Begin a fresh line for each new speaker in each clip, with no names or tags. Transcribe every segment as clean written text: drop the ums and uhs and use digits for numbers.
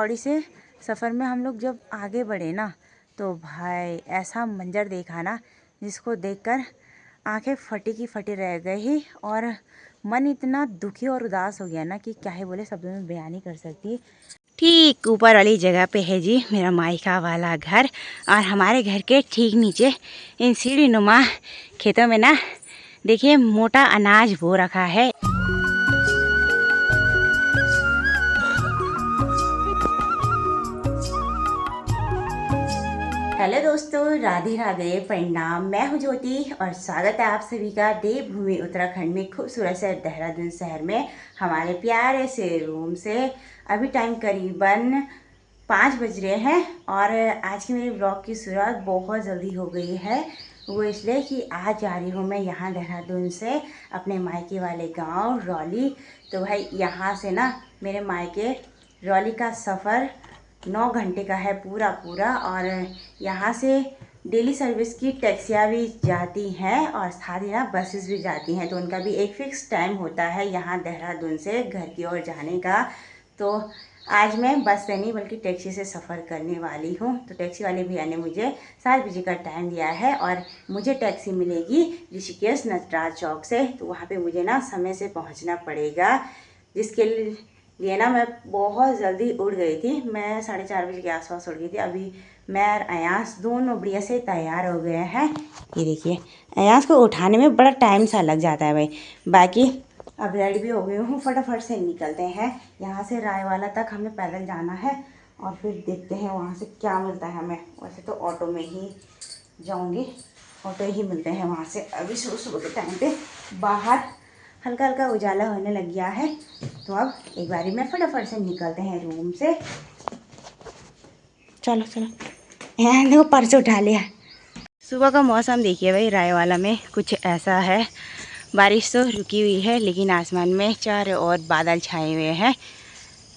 पौड़ी से सफ़र में हम लोग जब आगे बढ़े ना, तो भाई ऐसा मंजर देखा ना जिसको देखकर आंखें फटी की फटी रह गई और मन इतना दुखी और उदास हो गया ना कि क्या ही बोले, शब्दों में बयान नहीं कर सकती। ठीक ऊपर वाली जगह पे है जी मेरा मायका वाला घर, और हमारे घर के ठीक नीचे इन सीढ़ी नुमा खेतों में ना देखिए मोटा अनाज बो रखा है। हेलो दोस्तों, राधे राधे, प्रणाम। मैं हूं ज्योति और स्वागत है आप सभी का देवभूमि उत्तराखंड में खूबसूरत से देहरादून शहर में हमारे प्यारे से रूम से। अभी टाइम करीबन 5 बज रहे हैं और आज की मेरे ब्लॉग की शुरुआत बहुत जल्दी हो गई है। वो इसलिए कि आज जा रही हूँ मैं यहाँ देहरादून से अपने मायके वाले गाँव रौली। तो भाई यहाँ से ना मेरे मायके रौली का सफ़र 9 घंटे का है पूरा, और यहाँ से डेली सर्विस की टैक्सियाँ भी जाती हैं और साथ ही ना बसेस भी जाती हैं। तो उनका भी एक फ़िक्स टाइम होता है यहाँ देहरादून से घर की ओर जाने का। तो आज मैं बस से नहीं बल्कि टैक्सी से सफ़र करने वाली हूँ। तो टैक्सी वाले भैया ने मुझे 7 बजे का टाइम दिया है और मुझे टैक्सी मिलेगी ऋषिकेश नटराज चौक से। तो वहाँ पे मुझे ना समय से पहुँचना पड़ेगा, जिसके लिए ना मैं बहुत जल्दी उठ गई थी। मैं 4:30 बजे के आसपास उठ गई थी। अभी मैं और अयास दोनों बढ़िया से तैयार हो गए हैं। ये देखिए, अयास को उठाने में बड़ा टाइम सा लग जाता है भाई। बाकी अब रेडी भी हो गई हूँ, फटाफट से निकलते हैं। यहाँ से रायवाला तक हमें पैदल जाना है और फिर देखते हैं वहाँ से क्या मिलता है हमें। वैसे तो ऑटो में ही जाऊँगी, ऑटो ही मिलते हैं वहाँ से। अभी सुबह सुबह के टाइम पे बाहर हल्का हल्का उजाला होने लग गया है। तो अब एक बारी में फटाफट से निकलते हैं रूम से। चलो चलो, यहाँ देखो पर्स उठा लिया। सुबह का मौसम देखिए भाई, रायवाला में कुछ ऐसा है। बारिश तो रुकी हुई है लेकिन आसमान में चारों ओर बादल छाए हुए हैं।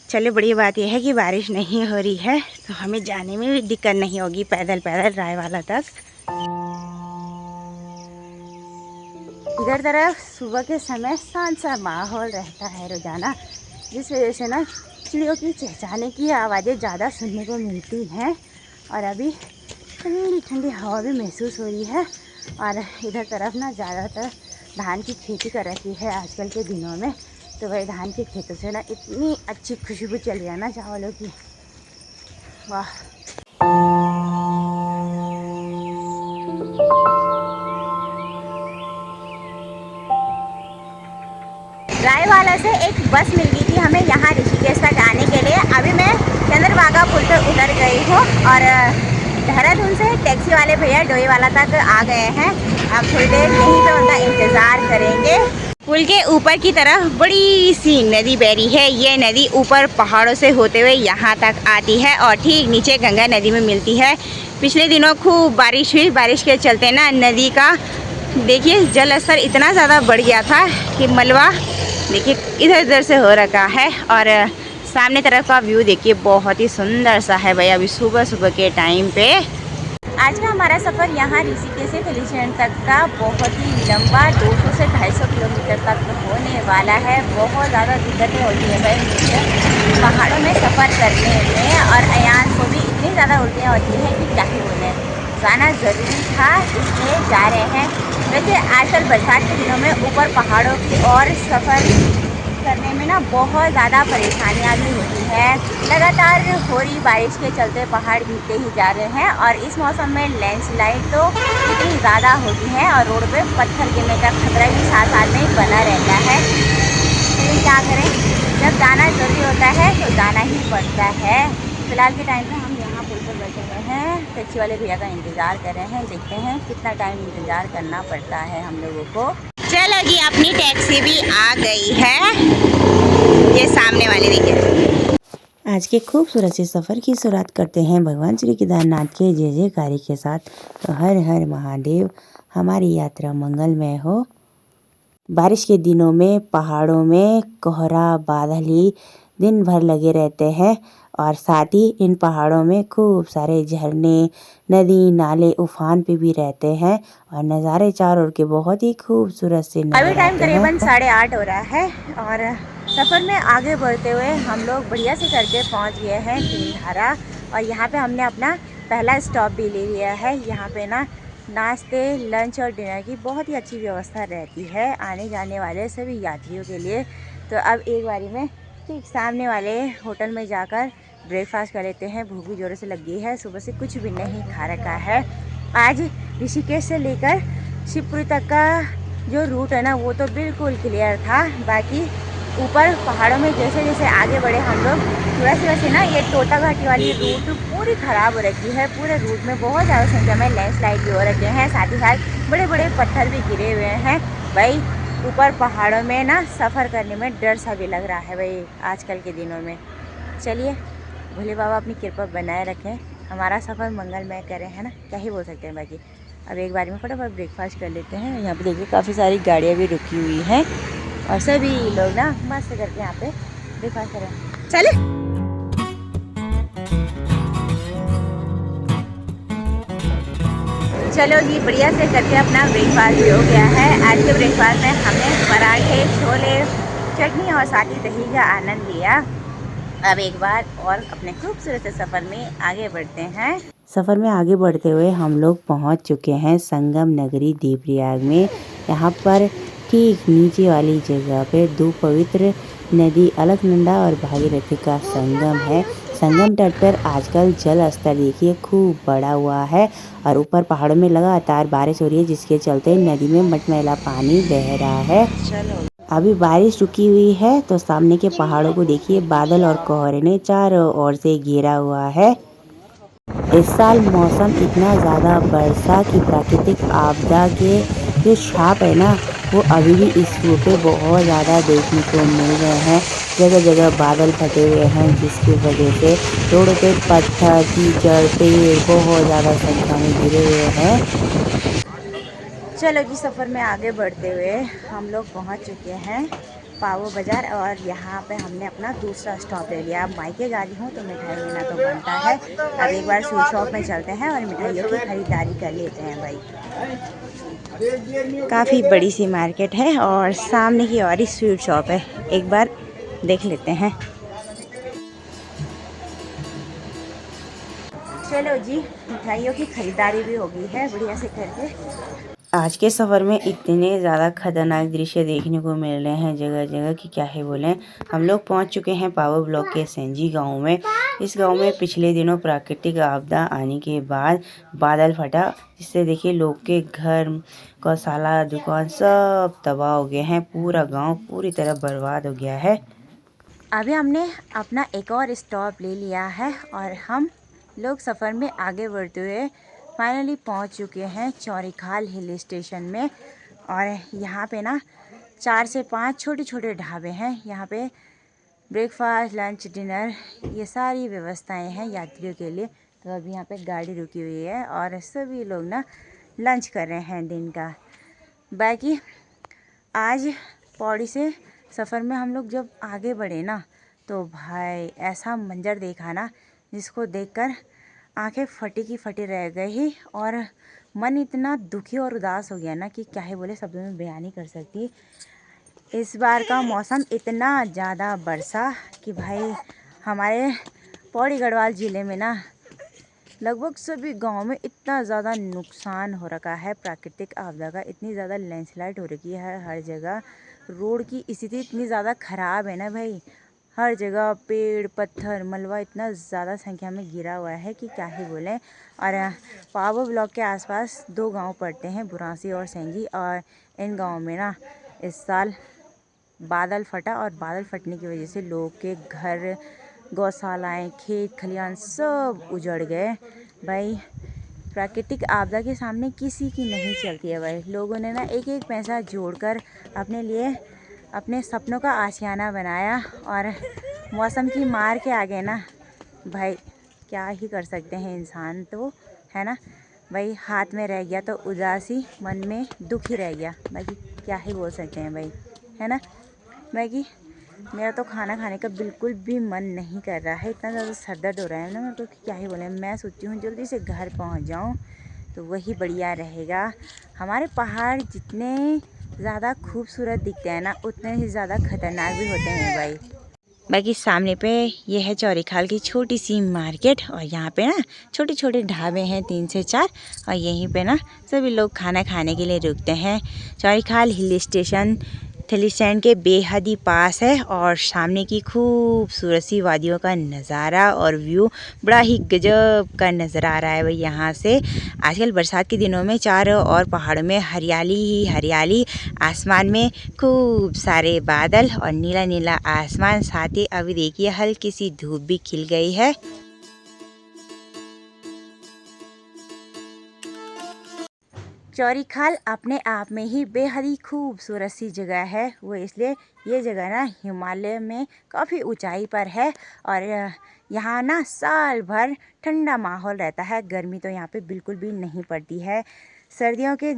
चलिए, बड़ी बात यह है कि बारिश नहीं हो रही है तो हमें जाने में भी दिक्कत नहीं होगी पैदल पैदल रायवाला तक। इधर तरफ सुबह के समय शांत सा माहौल रहता है रोजाना, जिस वजह से ना चिड़ियों की चहचहाने की आवाज़ें ज़्यादा सुनने को मिलती हैं। और अभी ठंडी ठंडी हवा भी महसूस हो रही है। और इधर तरफ ना ज़्यादातर धान की खेती कर रखी है आजकल के दिनों में। तो वही धान के खेतों से ना इतनी अच्छी खुशबू चल रही है ना चावलों की, वाह। रायवाला से एक बस मिल गई थी हमें यहाँ ऋषिकेश तक आने के लिए। अभी मैं चंद्रभागा पुल पर उतर गई हूँ और देहरादून से टैक्सी वाले भैया डोईवाला तक आ गए हैं। अब थोड़ी देर यहीं पे उनका इंतज़ार करेंगे। पुल के ऊपर की तरफ बड़ी सी नदी बह रही है। ये नदी ऊपर पहाड़ों से होते हुए यहाँ तक आती है और ठीक नीचे गंगा नदी में मिलती है। पिछले दिनों खूब बारिश हुई, बारिश के चलते ना नदी का देखिए जल स्तर इतना ज़्यादा बढ़ गया था कि मलबा देखिए इधर उधर से हो रखा है। और सामने तरफ का व्यू देखिए बहुत ही सुंदर सा है भाई, अभी सुबह सुबह के टाइम पे। आज का हमारा सफ़र यहाँ ऋषिकेश से तिलिचरण तक का बहुत ही लंबा 200 से 250 किलोमीटर तक होने वाला है। बहुत ज़्यादा दिक्कतें होती है भाई मुझे पहाड़ों में सफ़र करने में, और अयान को भी इतनी ज़्यादा उल्टियाँ होती हैं कि क्या ही बोलें। जाना ज़रूरी था इसलिए जा रहे हैं। वैसे आजकल बरसात के दिनों में ऊपर पहाड़ों की ओर सफ़र करने में ना बहुत ज़्यादा परेशानियाँ भी होती है। लगातार हो रही बारिश के चलते पहाड़ गिरते ही जा रहे हैं और इस मौसम में लैंडस्लाइड तो इतनी ज़्यादा होती है और रोड पे पत्थर गिरने का खतरा भी साथ साथ में बना रहता है। लेकिन क्या करें, जब जाना ज़रूरी होता है तो जाना ही पड़ता है। फिलहाल के टाइम पे हम यहाँ पुल पर बैठे हुए हैं, टैक्सी वाले भैया का इंतज़ार कर रहे हैं। देखते हैं कितना टाइम इंतज़ार करना पड़ता है हम लोगों को। चलो जी, अपनी टैक्सी भी आ गई है, ये सामने वाली देखिए। आज के खूबसूरत से सफ़र की शुरुआत करते हैं भगवान श्री केदारनाथ के जय जयकारी के साथ। तो हर हर महादेव, हमारी यात्रा मंगलमय हो। बारिश के दिनों में पहाड़ों में कोहरा बादल ही दिन भर लगे रहते हैं और साथ ही इन पहाड़ों में खूब सारे झरने, नदी नाले उफान पे भी रहते हैं और नज़ारे चारों ओर के बहुत ही खूबसूरत से नज़र आते हैं। अभी टाइम करीबन 8:30 हो रहा है और सफ़र में आगे बढ़ते हुए हम लोग बढ़िया से करके पहुंच गए हैं तीनधारा। और यहाँ पे हमने अपना पहला स्टॉप भी ले लिया है। यहाँ पे ना नाश्ते, लंच और डिनर की बहुत ही अच्छी व्यवस्था रहती है आने जाने वाले सभी यात्रियों के लिए। तो अब एक बारी में ठीक सामने वाले होटल में जाकर ब्रेकफास्ट कर लेते हैं। भूख भी ज़ोरों से लग गई है, सुबह से कुछ भी नहीं खा रखा है। आज ऋषिकेश से लेकर शिवपुरी तक का जो रूट है ना वो तो बिल्कुल क्लियर था। बाकी ऊपर पहाड़ों में जैसे जैसे आगे बढ़े हम लोग थोड़ा सी वैसे ना ये टोटा घाटी वाली रूट पूरी ख़राब हो रखी है। पूरे रूट में बहुत ज़्यादा संख्या में लैंडस्लाइड भी हो रखे हैं, साथ ही साथ बड़े बड़े पत्थर भी गिरे हुए हैं। भाई ऊपर पहाड़ों में ना सफ़र करने में डर सा भी लग रहा है भाई आजकल के दिनों में। चलिए भोले बाबा अपनी कृपा बनाए रखें, हमारा सफ़र मंगलमय करें, है ना, क्या ही बोल सकते हैं। बाकी अब एक बार में फटाफट ब्रेकफास्ट कर लेते हैं। यहाँ पे देखिए काफ़ी सारी गाड़ियाँ भी रुकी हुई हैं और सभी लोग ना मस्त करके यहाँ पे ब्रेकफास्ट करें। चले चलो जी, बढ़िया से करके अपना ब्रेकफास्ट भी हो गया है। आज के ब्रेकफास्ट में हमने पराठे, छोले, चटनी और साथ ही दही का आनंद लिया। अब एक बार और अपने खूबसूरत सफ़र में आगे बढ़ते हैं। सफ़र में आगे बढ़ते हुए हम लोग पहुंच चुके हैं संगम नगरी देवप्रयाग में। यहाँ पर ठीक नीचे वाली जगह पे दो पवित्र नदी अलकनंदा और भागीरथी का संगम है। संगम तट पर आजकल जल स्तर देखिए खूब बढ़ा हुआ है और ऊपर पहाड़ों में लगातार बारिश हो रही है, जिसके चलते नदी में मटमैला पानी बह रहा है। चलो अभी बारिश रुकी हुई है तो सामने के पहाड़ों को देखिए, बादल और कोहरे ने चारों ओर से घेरा हुआ है। इस साल मौसम इतना ज़्यादा वर्षा की प्राकृतिक आपदा के जो छाप है ना वो अभी भी इस रूट पे बहुत ज़्यादा देखने को मिल रहे हैं। जगह जगह बादल फटे हुए हैं, जिसकी वजह से रोड पे पत्थर, कीचड़, पेड़ बहुत ज़्यादा संख्या में गिरे हुए हैं। चलो जी, सफ़र में आगे बढ़ते हुए हम लोग पहुंच चुके हैं पावो बाज़ार और यहाँ पे हमने अपना दूसरा स्टॉप ले लिया। अब मायके जा रही हूँ तो मिठाई लेना तो बनता है। अब एक बार स्वीट शॉप में चलते हैं और मिठाइयों की खरीदारी कर लेते हैं। भाई काफ़ी बड़ी सी मार्केट है और सामने की और ही स्वीट शॉप है, एक बार देख लेते हैं। चलो जी, मिठाइयों की खरीदारी भी हो गई है बढ़िया से करके। आज के सफ़र में इतने ज़्यादा खतरनाक दृश्य देखने को मिल रहे हैं जगह जगह कि क्या ही बोलें। हम लोग पहुंच चुके हैं पावर ब्लॉक के सेंजी गांव में। इस गांव में पिछले दिनों प्राकृतिक आपदा आने के बाद बादल फटा, जिससे देखिए लोग के घर, गौशाला, दुकान सब तबाह हो गए हैं। पूरा गाँव पूरी तरह बर्बाद हो गया है। अभी हमने अपना एक और स्टॉप ले लिया है और हम लोग सफ़र में आगे बढ़ते हुए फाइनली पहुंच चुके हैं चौरीखाल हिल स्टेशन में। और यहाँ पे ना 4 से 5 छोटे छोटे ढाबे हैं। यहाँ पे ब्रेकफास्ट, लंच, डिनर ये सारी व्यवस्थाएं हैं यात्रियों के लिए। तो अभी यहाँ पे गाड़ी रुकी हुई है और सभी लोग ना लंच कर रहे हैं दिन का। बाकी आज पौड़ी से सफ़र में हम लोग जब आगे बढ़े ना तो भाई ऐसा मंजर देखा ना जिसको देखकर आंखें फटी की फटी रह गई और मन इतना दुखी और उदास हो गया ना कि क्या ही बोले, शब्दों में बयान नहीं कर सकती। इस बार का मौसम इतना ज़्यादा बरसा कि भाई हमारे पौड़ी गढ़वाल ज़िले में ना लगभग सभी गांव में इतना ज़्यादा नुकसान हो रखा है प्राकृतिक आपदा का। इतनी ज़्यादा लैंडस्लाइड हो रखी है हर जगह। रोड की स्थिति इतनी ज़्यादा ख़राब है ना भाई, हर जगह पेड़, पत्थर, मलबा इतना ज़्यादा संख्या में गिरा हुआ है कि क्या ही बोलें। और पावर ब्लॉक के आसपास 2 गांव पड़ते हैं, बुरासी और सेंजी। और इन गाँव में ना इस साल बादल फटा और बादल फटने की वजह से लोगों के घर, गौशालाएँ, खेत खलिहान सब उजड़ गए। भाई प्राकृतिक आपदा के सामने किसी की नहीं चलती है भाई। लोगों ने ना एक एक पैसा जोड़कर अपने लिए अपने सपनों का आशियाना बनाया और मौसम की मार के आगे ना भाई क्या ही कर सकते हैं इंसान, तो है ना भाई। हाथ में रह गया तो उदासी, मन में दुख ही रह गया। बाकी क्या ही बोल सकते हैं भाई, है ना। बाकी मेरा तो खाना खाने का बिल्कुल भी मन नहीं कर रहा है, इतना ज़्यादा सर दर्द हो रहा है ना मेरे को, क्या ही बोले। मैं सोचती हूँ जल्दी से घर पहुँच जाऊँ तो वही बढ़िया रहेगा। हमारे पहाड़ जितने ज़्यादा खूबसूरत दिखते हैं ना, उतने ही ज़्यादा खतरनाक भी होते हैं भाई। बाकी सामने पे ये है चौरीखाल की छोटी सी मार्केट, और यहाँ पे ना छोटे छोटे ढाबे हैं 3 से 4, और यहीं पे ना सभी लोग खाना खाने के लिए रुकते हैं। Chaurikhal hill station Delhi stand के बेहद ही पास है, और सामने की खूबसूरत सी वादियों का नज़ारा और व्यू बड़ा ही गजब का नज़र आ रहा है भाई यहाँ से। आजकल बरसात के दिनों में चारों और पहाड़ों में हरियाली ही हरियाली, आसमान में खूब सारे बादल और नीला नीला आसमान, साथ ही अभी देखिए हल्की सी धूप भी खिल गई है। चौरीखाल अपने आप में ही बेहद ही खूबसूरत सी जगह है। वो इसलिए ये जगह ना हिमालय में काफ़ी ऊंचाई पर है, और यहाँ ना साल भर ठंडा माहौल रहता है। गर्मी तो यहाँ पे बिल्कुल भी नहीं पड़ती है। सर्दियों के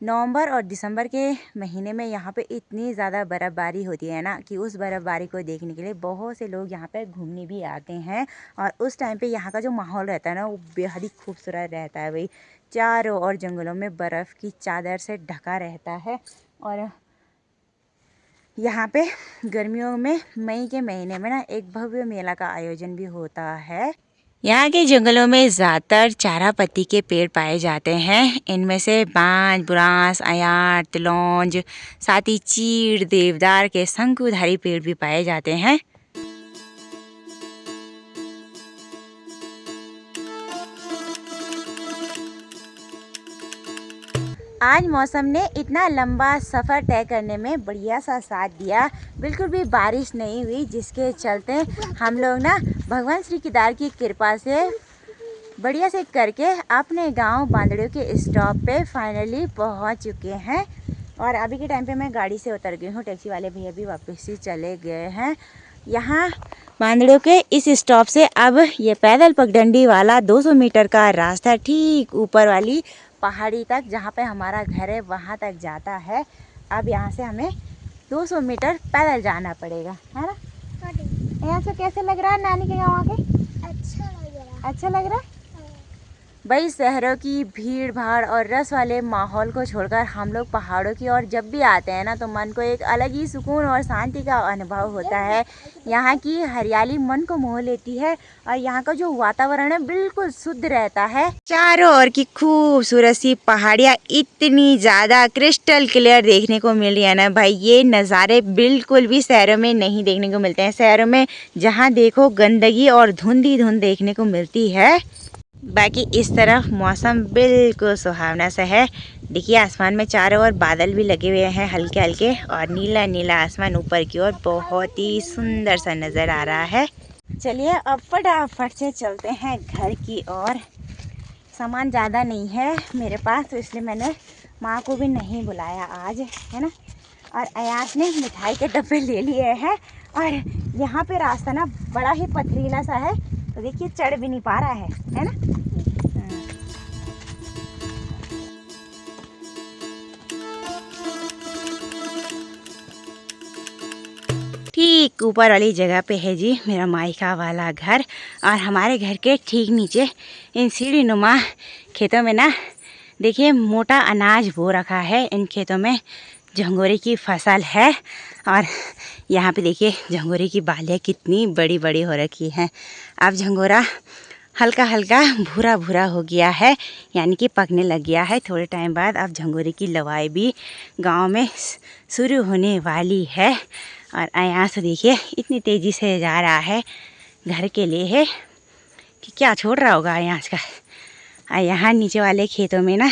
नवंबर और दिसंबर के महीने में यहाँ पे इतनी ज़्यादा बर्फ़बारी होती है ना कि उस बर्फ़बारी को देखने के लिए बहुत से लोग यहाँ पे घूमने भी आते हैं, और उस टाइम पे यहाँ का जो माहौल रहता है ना वो बेहद ही खूबसूरत रहता है भाई। चारों ओर जंगलों में बर्फ़ की चादर से ढका रहता है, और यहाँ पे गर्मियों में मई के महीने में ना एक भव्य मेला का आयोजन भी होता है। यहाँ के जंगलों में ज़्यादातर चारा पत्ती के पेड़ पाए जाते हैं। इनमें से बांज, बुरांस, अयार, तिलौंज, साथ ही चीड़, देवदार के शंकुधारी पेड़ भी पाए जाते हैं। आज मौसम ने इतना लंबा सफ़र तय करने में बढ़िया सा साथ दिया। बिल्कुल भी बारिश नहीं हुई, जिसके चलते हम लोग ना भगवान श्री केदार की कृपा से बढ़िया से करके अपने गांव बांदड़ियों के स्टॉप पे फाइनली पहुंच चुके हैं। और अभी के टाइम पे मैं गाड़ी से उतर गई हूँ। टैक्सी वाले भैया भी वापस ही चले गए हैं। यहाँ बांदड़ियों के इस स्टॉप से अब ये पैदल पगडंडी वाला 200 मीटर का रास्ता ठीक ऊपर वाली पहाड़ी तक, जहाँ पे हमारा घर है, वहाँ तक जाता है। अब यहाँ से हमें 200 मीटर पैदल जाना पड़ेगा, है ना? यहाँ से कैसे लग रहा है नानी के गाँव आके? अच्छा लग रहा है भाई। शहरों की भीड़ भाड़ और रस वाले माहौल को छोड़कर हम लोग पहाड़ों की ओर जब भी आते हैं ना तो मन को एक अलग ही सुकून और शांति का अनुभव होता है। यहाँ की हरियाली मन को मोह लेती है, और यहाँ का जो वातावरण है बिल्कुल शुद्ध रहता है। चारों ओर की खूबसूरत सी पहाड़ियाँ इतनी ज़्यादा क्रिस्टल क्लियर देखने को मिल रही है ना भाई, ये नज़ारे बिल्कुल भी शहरों में नहीं देखने को मिलते हैं। शहरों में जहाँ देखो गंदगी और धुंध ही धुंध देखने को मिलती है। बाकी इस तरफ मौसम बिल्कुल सुहावना सा है। देखिए आसमान में चारों ओर बादल भी लगे हुए हैं हल्के हल्के, और नीला नीला आसमान ऊपर की ओर बहुत ही सुंदर सा नज़र आ रहा है। चलिए अब फटाफट से चलते हैं घर की ओर। सामान ज़्यादा नहीं है मेरे पास, तो इसलिए मैंने माँ को भी नहीं बुलाया आज, है ना। और अयास ने मिठाई के डब्बे ले लिए हैं, और यहाँ पे रास्ता ना बड़ा ही पथरीला सा है, तो देखिए चढ़ भी नहीं पा रहा है ना। ठीक ऊपर वाली जगह पे है जी मेरा मायका वाला घर, और हमारे घर के ठीक नीचे इन सीढ़ी नुमा खेतों में ना देखिए मोटा अनाज बो रखा है। इन खेतों में झंगोरे की फसल है, और यहाँ पे देखिए झंगोरे की बालियाँ कितनी बड़ी बड़ी हो रखी हैं। अब झंगोरा हल्का हल्का भूरा भूरा हो गया है, यानी कि पकने लग गया है। थोड़े टाइम बाद अब झंगोरे की लवाई भी गांव में शुरू होने वाली है। और यहाँ से देखिए इतनी तेज़ी से जा रहा है घर के लिए है कि क्या छोड़ रहा होगा यहाँ का। यहाँ नीचे वाले खेतों में ना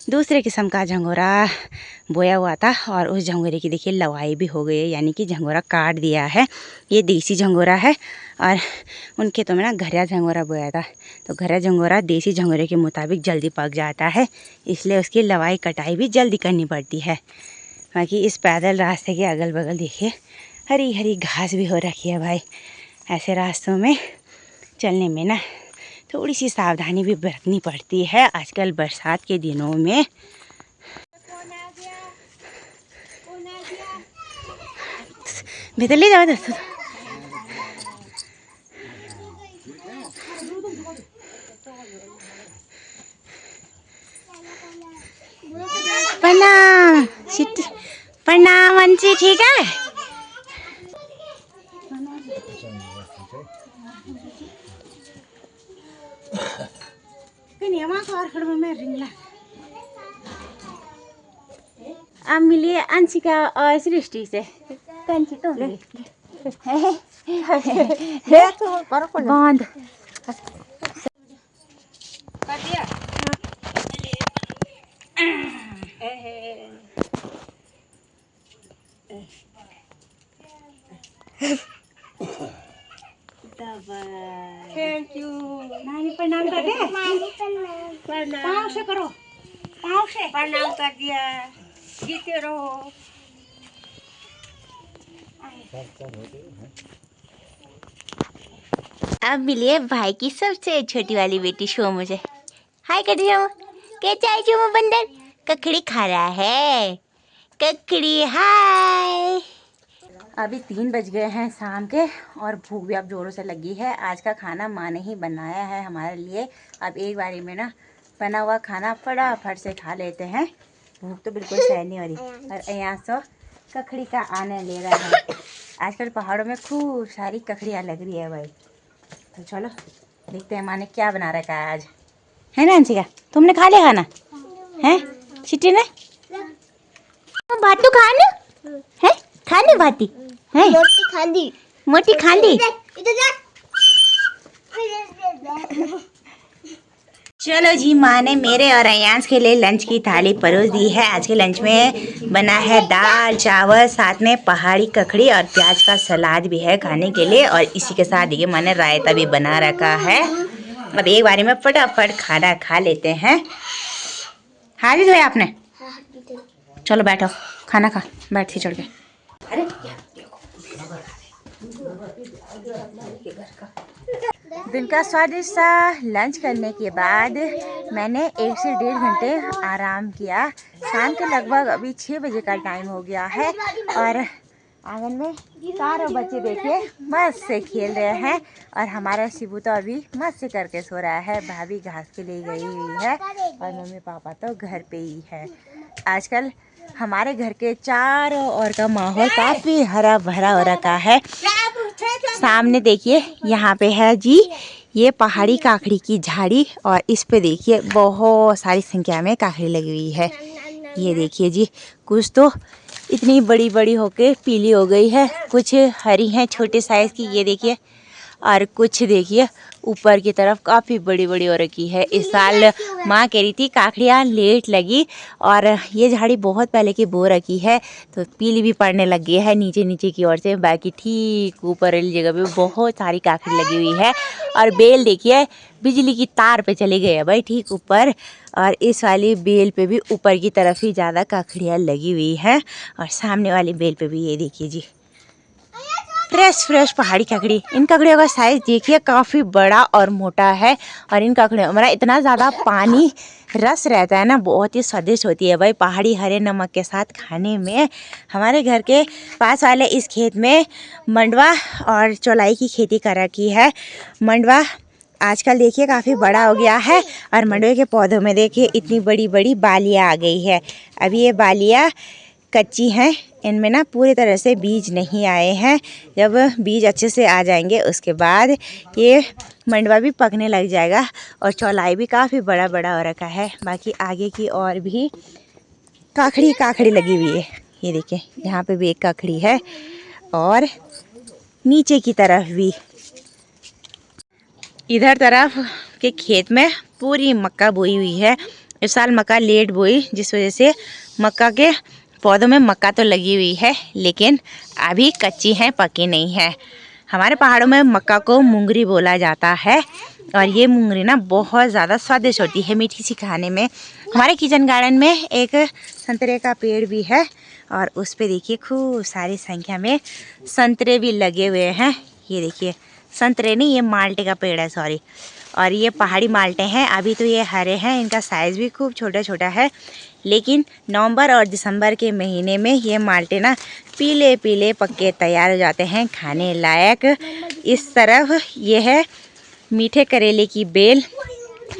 दूसरे किस्म का झंगोरा बोया हुआ था, और उस झंगोरे की देखिए लवाई भी हो गई है, यानी कि झंगोरा काट दिया है। ये देसी झंगोरा है, और उन खेतों में ना घरिया झंगोरा बोया था। तो घरिया झंगोरा देसी झंगोरे के मुताबिक जल्दी पक जाता है, इसलिए उसकी लवाई कटाई भी जल्दी करनी पड़ती है। बाकी इस पैदल रास्ते के अगल बगल देखिए हरी हरी घास भी हो रखी है भाई। ऐसे रास्तों में चलने में ना थोड़ी सी सावधानी भी बरतनी पड़ती है आजकल बरसात के दिनों में। भीतर ले जाओ दोस्तों। प्रणाम। प्रणाम अंशी, ठीक है? अब मिलिए अंशिका और सृष्टि से। कंची तो बांध थैंक यू। नानी प्रणाम कर दे। पाँव से करो, पाँव से प्रणाम कर दिया। जीते रहो। अब मिलिए भाई की सबसे छोटी वाली बेटी शोमू से। हाय कर दिया। कैसा है शोमू बंदर? ककड़ी खा रहा है। ककड़ी हाय। अभी 3 बज गए हैं शाम के और भूख भी अब जोरों से लगी है। आज का खाना माँ ने ही बनाया है हमारे लिए। अब एक बारी में ना बना हुआ खाना फटाफट से खा लेते हैं। भूख तो बिल्कुल सहन नहीं हो रही। और यहाँ से ककड़ी का आनंद ले रहा है। आजकल पहाड़ों में खूब सारी ककड़ियाँ लग रही है भाई। तो चलो देखते हैं माँ ने क्या बना रखा है आज, है ना अंशिका? तुमने खा लिया खाना है? चिट्टी ने भातू खाना है? खानी भाती है? मोटी खांदी। चलो जी, माँ ने मेरे और अयांश के लिए लंच की थाली परोस दी है। आज के लंच में बना है दाल चावल, साथ में पहाड़ी ककड़ी और प्याज का सलाद भी है खाने के लिए। और इसी के साथ देखिए माँ ने रायता भी बना रखा है। अब एक बारी में फटाफट खाना खा लेते हैं। हाथ भी धोया आपने? चलो बैठो, खाना खा, बैठ के चढ़ के। अरे दिन का स्वादिष्ट सा लंच करने के बाद मैंने 1 से 1.5 घंटे आराम किया। शाम के लगभग अभी 6 बजे का टाइम हो गया है और आंगन में सारे बच्चे देखिए मस्त से खेल रहे हैं। और हमारा शिबू तो अभी मस्त से करके सो रहा है। भाभी घास के लिए गई हुई है और मम्मी पापा तो घर पे ही है। आजकल हमारे घर के चारों ओर का माहौल काफ़ी हरा भरा हो रखा है। सामने देखिए यहाँ पे है जी ये पहाड़ी काकड़ी की झाड़ी और इस पे देखिए बहुत सारी संख्या में काकड़ी लगी हुई है। ये देखिए जी, कुछ तो इतनी बड़ी बड़ी होके पीली हो गई है, कुछ हरी हैं छोटे साइज़ की, ये देखिए। और कुछ देखिए ऊपर की तरफ काफ़ी बड़ी बड़ी हो रखी है। इस साल माँ कह रही थी काकड़ियाँ लेट लगी और ये झाड़ी बहुत पहले की बो रखी है तो पीली भी पड़ने लग गई है नीचे नीचे की ओर से। बाकी ठीक ऊपर वाली जगह पे बहुत सारी काकड़ी लगी हुई है। और बेल देखिए बिजली की तार पे चली गई है भाई ठीक ऊपर। और इस वाली बेल पे भी ऊपर की तरफ ही ज़्यादा काकड़ियाँ लगी हुई हैं। और सामने वाली बेल पे भी ये देखिए जी फ्रेश पहाड़ी ककड़ी। इन ककड़ियों का साइज़ देखिए काफ़ी बड़ा और मोटा है। और इन ककड़ियों में इतना ज़्यादा पानी रस रहता है ना, बहुत ही स्वादिष्ट होती है भाई पहाड़ी हरे नमक के साथ खाने में। हमारे घर के पास वाले इस खेत में मंडवा और चौलाई की खेती कर रखी है। मंडवा आजकल देखिए काफ़ी बड़ा हो गया है और मंडवे के पौधों में देखिए इतनी बड़ी बड़ी बालियाँ आ गई है। अभी ये बालियाँ कच्ची हैं, इनमें ना पूरी तरह से बीज नहीं आए हैं। जब बीज अच्छे से आ जाएंगे उसके बाद ये मंडवा भी पकने लग जाएगा। और चौलाई भी काफ़ी बड़ा बड़ा हो रखा है। बाकी आगे की और भी काकड़ी लगी हुई है। ये देखिए यहाँ पे भी एक काकड़ी है और नीचे की तरफ भी। इधर तरफ के खेत में पूरी मक्का बोई हुई है। इस साल मक्का लेट बोई जिस वजह से मक्का के पौधों में मक्का तो लगी हुई है लेकिन अभी कच्ची हैं, पकी नहीं है। हमारे पहाड़ों में मक्का को मुंगरी बोला जाता है और ये मुंगरी ना बहुत ज़्यादा स्वादिष्ट होती है, मीठी सी खाने में। हमारे किचन गार्डन में एक संतरे का पेड़ भी है और उस पे देखिए खूब सारी संख्या में संतरे भी लगे हुए हैं। ये देखिए संतरे नहीं, ये माल्टे का पेड़ है, सॉरी। और ये पहाड़ी माल्टे हैं। अभी तो ये हरे हैं, इनका साइज़ भी खूब छोटा छोटा है। लेकिन नवंबर और दिसंबर के महीने में ये माल्टे ना पीले पीले पक्के तैयार हो जाते हैं खाने लायक। इस तरफ ये है मीठे करेले की बेल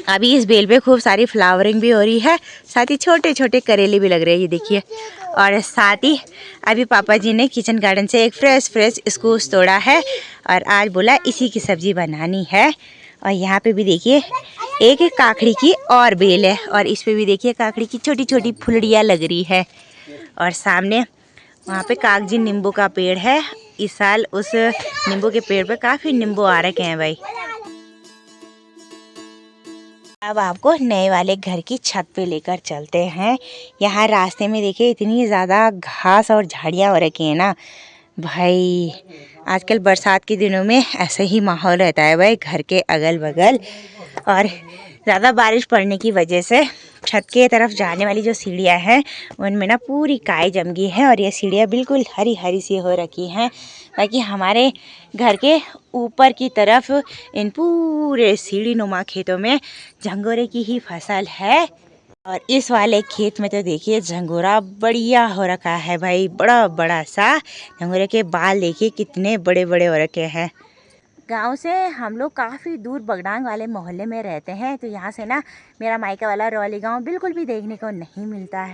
अभी इस बेल पे खूब सारी फ्लावरिंग भी हो रही है, साथ ही छोटे छोटे करेले भी लग रहे हैं, ये देखिए। और साथ ही अभी पापा जी ने किचन गार्डन से एक फ्रेश स्कूस तोड़ा है और आज बोला इसी की सब्ज़ी बनानी है। और यहाँ पे भी देखिए एक काकड़ी की और बेल है और इस पे भी देखिए काकड़ी की छोटी छोटी फुलड़ियाँ लग रही है। और सामने वहाँ पे कागजी नींबू का पेड़ है। इस साल उस नींबू के पेड़ पे काफ़ी नींबू आ रखे हैं भाई। अब आपको नए वाले घर की छत पे लेकर चलते हैं। यहाँ रास्ते में देखिए इतनी ज़्यादा घास और झाड़ियाँ हो रखी हैं ना भाई। आजकल बरसात के दिनों में ऐसे ही माहौल रहता है भाई घर के अगल बगल। और ज़्यादा बारिश पड़ने की वजह से छत के तरफ जाने वाली जो सीढ़ियाँ हैं उनमें ना पूरी काई जम गई है और ये सीढ़ियाँ बिल्कुल हरी हरी सी हो रखी हैं। बाकी हमारे घर के ऊपर की तरफ इन पूरे सीढ़ी नुमा खेतों में झंगोरे की ही फसल है। और इस वाले खेत में तो देखिए झंगोरा बढ़िया हो रखा है भाई, बड़ा बड़ा सा। झंगोरे के बाल देखिए कितने बड़े बड़े हो रखे हैं। गांव से हम लोग काफ़ी दूर बगडांग वाले मोहल्ले में रहते हैं, तो यहाँ से ना मेरा मायका वाला रौली गांव बिल्कुल भी देखने को नहीं मिलता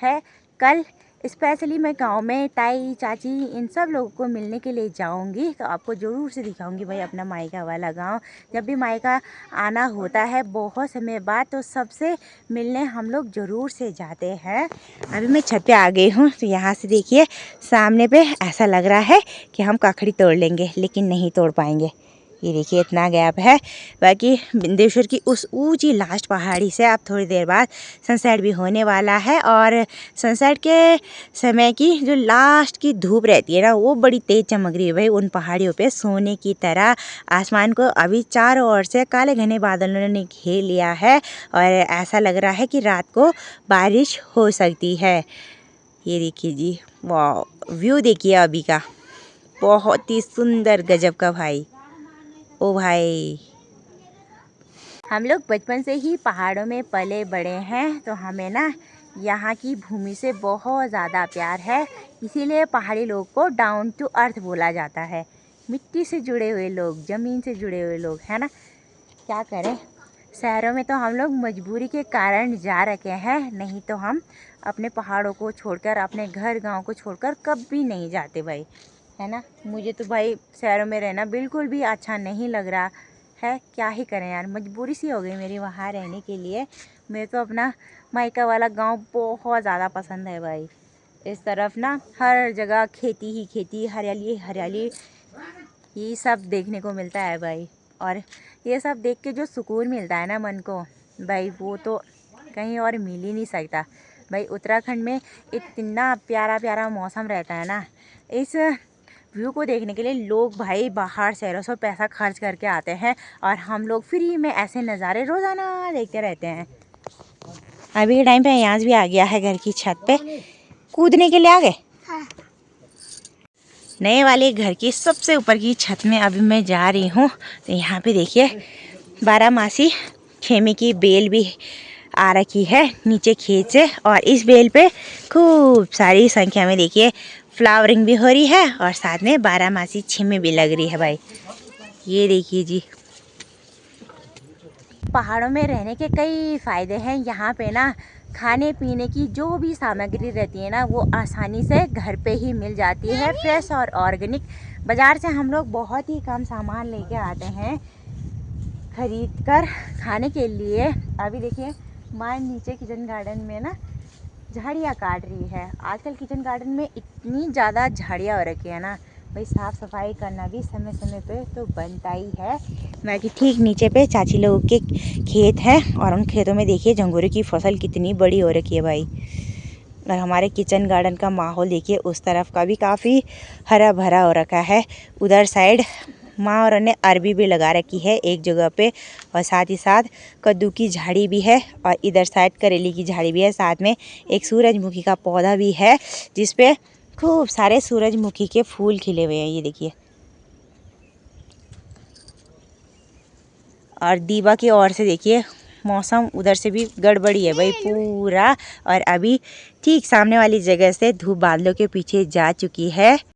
है। कल स्पेशली मैं गांव में ताई चाची इन सब लोगों को मिलने के लिए जाऊंगी, तो आपको ज़रूर से दिखाऊंगी भाई अपना मायका वाला गांव। जब भी मायका आना होता है बहुत समय बाद, तो सबसे मिलने हम लोग ज़रूर से जाते हैं। अभी मैं छत पे आ गई हूँ, तो यहाँ से देखिए सामने पे ऐसा लग रहा है कि हम काकड़ी तोड़ लेंगे, लेकिन नहीं तोड़ पाएंगे। ये देखिए इतना गैप है। बाकी बिंदेश्वर की उस ऊंची लास्ट पहाड़ी से अब थोड़ी देर बाद सनसेट भी होने वाला है। और सनसेट के समय की जो लास्ट की धूप रहती है ना वो बड़ी तेज़ चमक रही है भाई उन पहाड़ियों पे, सोने की तरह। आसमान को अभी चारों ओर से काले घने बादलों ने घेर लिया है और ऐसा लग रहा है कि रात को बारिश हो सकती है। ये देखिए जी, वाह व्यू देखिए अभी का, बहुत ही सुंदर गजब का भाई। ओ भाई, हम लोग बचपन से ही पहाड़ों में पले बड़े हैं, तो हमें ना यहाँ की भूमि से बहुत ज़्यादा प्यार है। इसीलिए पहाड़ी लोग को डाउन टू अर्थ बोला जाता है। मिट्टी से जुड़े हुए लोग, ज़मीन से जुड़े हुए लोग, है ना। क्या करें, शहरों में तो हम लोग मजबूरी के कारण जा रखे हैं, नहीं तो हम अपने पहाड़ों को छोड़कर, अपने घर गांव को छोड़कर कभी नहीं जाते भाई, है ना। मुझे तो भाई शहरों में रहना बिल्कुल भी अच्छा नहीं लग रहा है। क्या ही करें यार, मजबूरी सी हो गई मेरी वहाँ रहने के लिए। मेरे तो अपना मायका वाला गांव बहुत ज़्यादा पसंद है भाई। इस तरफ ना हर जगह खेती ही खेती, हरियाली हरियाली, ये सब देखने को मिलता है भाई। और ये सब देख के जो सुकून मिलता है ना मन को भाई, वो तो कहीं और मिल ही नहीं सकता भाई। उत्तराखंड में इतना प्यारा प्यारा मौसम रहता है ना, इस व्यू को देखने के लिए लोग भाई बाहर शहरों से पैसा खर्च करके आते हैं और हम लोग फ्री में ऐसे नज़ारे रोज़ाना देखते रहते हैं। अभी के टाइम पे यहाँ भी आ गया है घर की छत पे, कूदने के लिए आ गए। हाँ। नए वाले घर की सबसे ऊपर की छत में अभी मैं जा रही हूँ, तो यहाँ पे देखिए 12 खेमे की बेल भी आ रखी है नीचे खेत से। और इस बेल पे खूब सारी संख्या में देखिए फ्लावरिंग भी हो रही है और साथ में 12 छीमे भी लग रही है भाई। ये देखिए जी, पहाड़ों में रहने के कई फ़ायदे हैं। यहाँ पे ना खाने पीने की जो भी सामग्री रहती है ना वो आसानी से घर पे ही मिल जाती है, फ्रेश और ऑर्गेनिक। बाज़ार से हम लोग बहुत ही कम सामान लेके आते हैं खरीद कर खाने के लिए। अभी देखिए माँ नीचे किचन गार्डन में ना झाड़ियाँ काट रही है। आजकल किचन गार्डन में इतनी ज़्यादा झाड़ियाँ हो रखी है ना भाई, साफ़ सफाई करना भी समय समय पे तो बनता ही है। बाकी ठीक नीचे पे चाची लोगों के खेत है और उन खेतों में देखिए झंगोरे की फसल कितनी बड़ी हो रखी है भाई। और हमारे किचन गार्डन का माहौल देखिए, उस तरफ का भी काफ़ी हरा भरा हो रखा है। उधर साइड माँ और ने अरबी भी लगा रखी है एक जगह पे, और साथ ही साथ कद्दू की झाड़ी भी है और इधर साइड करेली की झाड़ी भी है। साथ में एक सूरजमुखी का पौधा भी है जिस पे खूब सारे सूरजमुखी के फूल खिले हुए हैं, ये देखिए। और दीवा की ओर से देखिए मौसम उधर से भी गड़बड़ी है भाई पूरा। और अभी ठीक सामने वाली जगह से धूप बादलों के पीछे जा चुकी है।